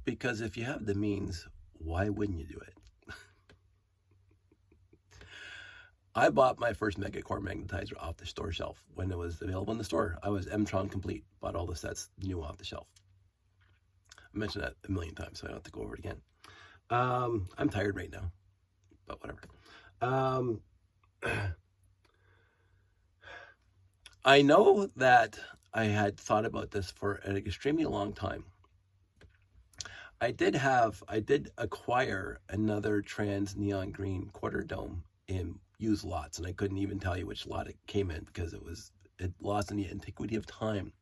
Because if you have the means, why wouldn't you do it? I bought my first Mega Core Magnetizer off the store shelf when it was available in the store. I was M-Tron complete, bought all the sets new off the shelf. I mentioned that a million times, so I don't have to go over it again. I'm tired right now, but whatever. I know that I had thought about this for an extremely long time. I did acquire another trans neon green quarter dome in used lots, and I couldn't even tell you which lot it came in because it lost in the antiquity of time.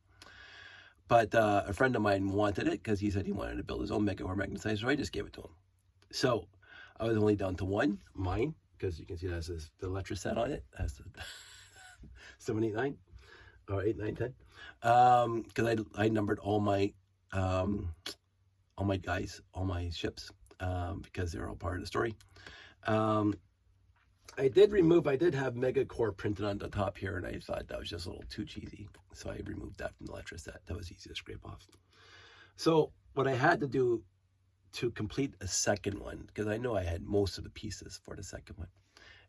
But a friend of mine wanted it because he said he wanted to build his own Mega Core Magnetizer, so I just gave it to him. So I was only down to one, mine, because you can see that has the Electra set on it. It has the 789 or 8, 9, 10. Because I numbered all my guys, all my ships, because they're all part of the story. I did have Mega Core printed on the top here, and I thought that was just a little too cheesy. So I removed that from the Electra set. That was easy to scrape off. So what I had to do to complete a second one, because I know I had most of the pieces for the second one.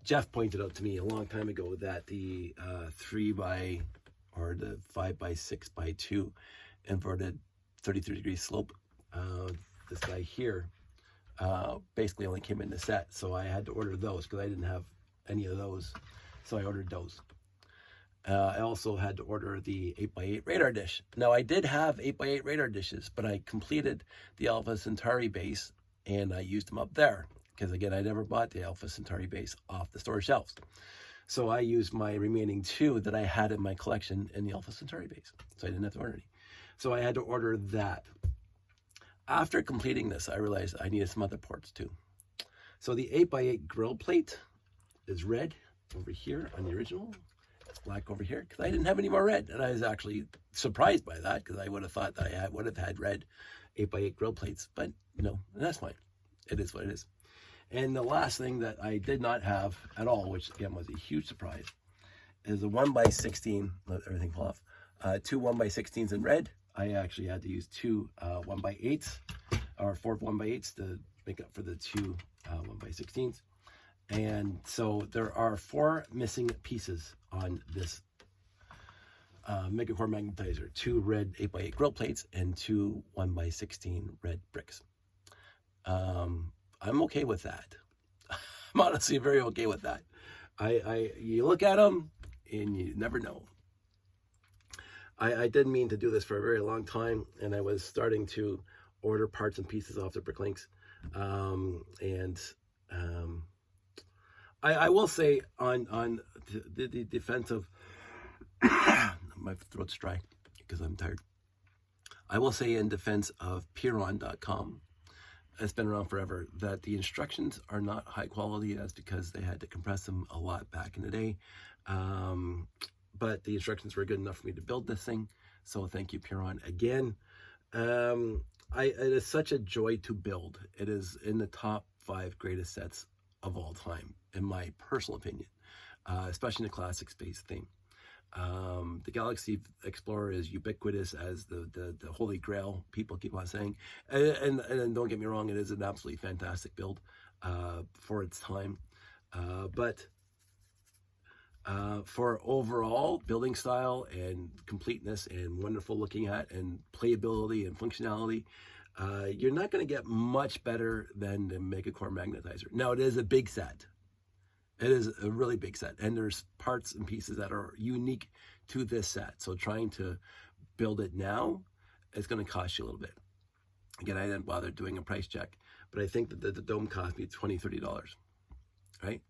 Jeff pointed out to me a long time ago that the 5x6x2 inverted 33-degree slope, this guy here, basically only came in the set, so I had to order those because I didn't have any of those, so I ordered those. I also had to order the 8x8 radar dish. Now I did have 8x8 radar dishes, but I completed the Alpha Centauri base and I used them up there because, again, I never bought the Alpha Centauri base off the store shelves. So I used my remaining two that I had in my collection in the Alpha Centauri base, so I didn't have to order any. So I had to order that. After completing this, I realized I needed some other ports too. So the 8x8 grill plate is red over here on the original. It's black over here because I didn't have any more red. And I was actually surprised by that because I would have thought that I would have had red 8x8 grill plates. But no, that's fine. It is what it is. And the last thing that I did not have at all, which again was a huge surprise, is a 1x16, let everything fall off, two 1x16s in red. I actually had to use two 1x8s or four 1x8s to make up for the two 1x16s. And so there are 4 missing pieces on this Mega Core Magnetizer. 2 red 8x8 grill plates and 2 1x16 red bricks. I'm okay with that. I'm honestly very okay with that. You look at them and you never know. I didn't mean to do this for a very long time, and I was starting to order parts and pieces off the Bricklinks. I will say on the defense of my throat's dry because I'm tired. I will say in defense of Piron.com, it's been around forever, that the instructions are not high quality. That's because they had to compress them a lot back in the day. But the instructions were good enough for me to build this thing. So thank you, Piron, again. It is such a joy to build. It is in the top 5 greatest sets of all time, in my personal opinion, especially in the classic space theme. The Galaxy Explorer is ubiquitous as the holy grail, people keep on saying. And don't get me wrong, it is an absolutely fantastic build for its time. But for overall building style and completeness and wonderful looking at and playability and functionality, you're not going to get much better than the Mega Core Magnetizer. Now, it is a big set. It is a really big set, and there's parts and pieces that are unique to this set. So trying to build it now is going to cost you a little bit. Again, I didn't bother doing a price check, but I think that the dome cost me $20, $30, right?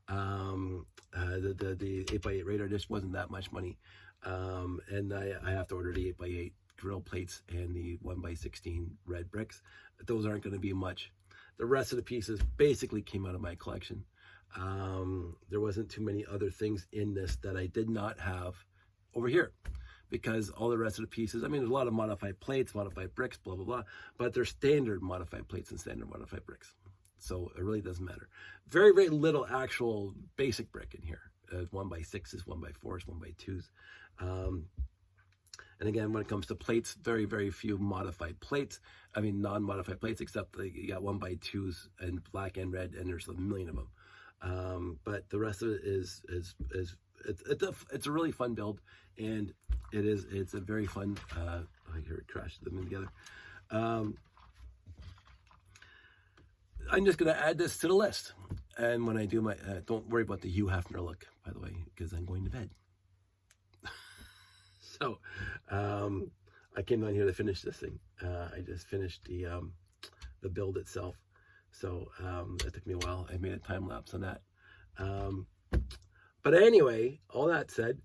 The 8x8 radar dish wasn't that much money. And I have to order the 8x8 grill plates and the 1x16 red bricks. Those aren't going to be much. The rest of the pieces basically came out of my collection. There wasn't too many other things in this that I did not have over here, because all the rest of the pieces, I mean, there's a lot of modified plates, modified bricks, blah, blah, blah, but they're standard modified plates and standard modified bricks. So it really doesn't matter. Very, very little actual basic brick in here. 1x6s, 1x4s, 1x2s. And again, when it comes to plates, very, very few modified plates. I mean, non-modified plates, except you got 1x2s in black and red, and there's a million of them. But the rest of it is it's a really fun build, and it's a very fun. I hear it crashed them in together. I'm just going to add this to the list. And when I do my, don't worry about the Hugh Hefner look, by the way, because I'm going to bed. So, I came down here to finish this thing. I just finished the build itself. So, it took me a while. I made a time lapse on that. But anyway, all that said,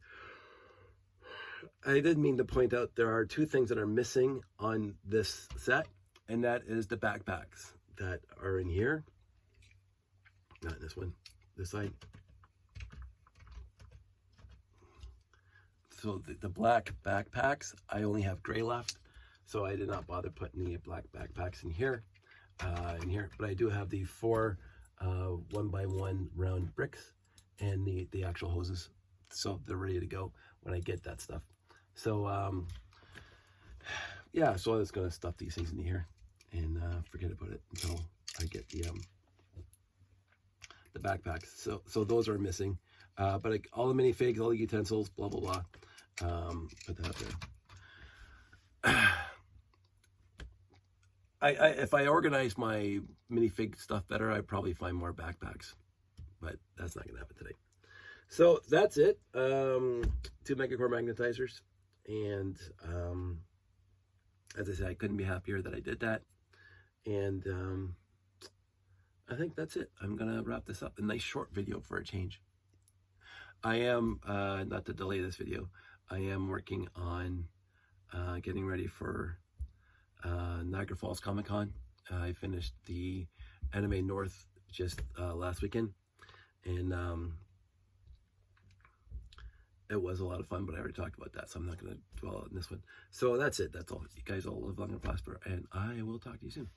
I did mean to point out there are two things that are missing on this set, and that is the backpacks that are in here. Not this one, this side. So the black backpacks, I only have gray left, so I did not bother putting the black backpacks in here. But I do have the 4 1x1 round bricks and the actual hoses, so they're ready to go when I get that stuff. So yeah, so I was gonna stuff these things in here and forget about it until I get the backpacks. So those are missing, but all the minifigs, all the utensils, blah blah blah. Put that up there. If I organize my minifig stuff better, I'd probably find more backpacks, but that's not gonna happen today. So that's it. 2 Mega Core Magnetizers, and as I said, I couldn't be happier that I did that. And I think that's it. I'm gonna wrap this up. A nice short video for a change. I am not to delay this video, I am working on getting ready for Niagara Falls Comic Con. I finished the Anime North just last weekend, and it was a lot of fun, but I already talked about that, so I'm not going to dwell on this one. So that's it. That's all. You guys all live long and prosper, and I will talk to you soon.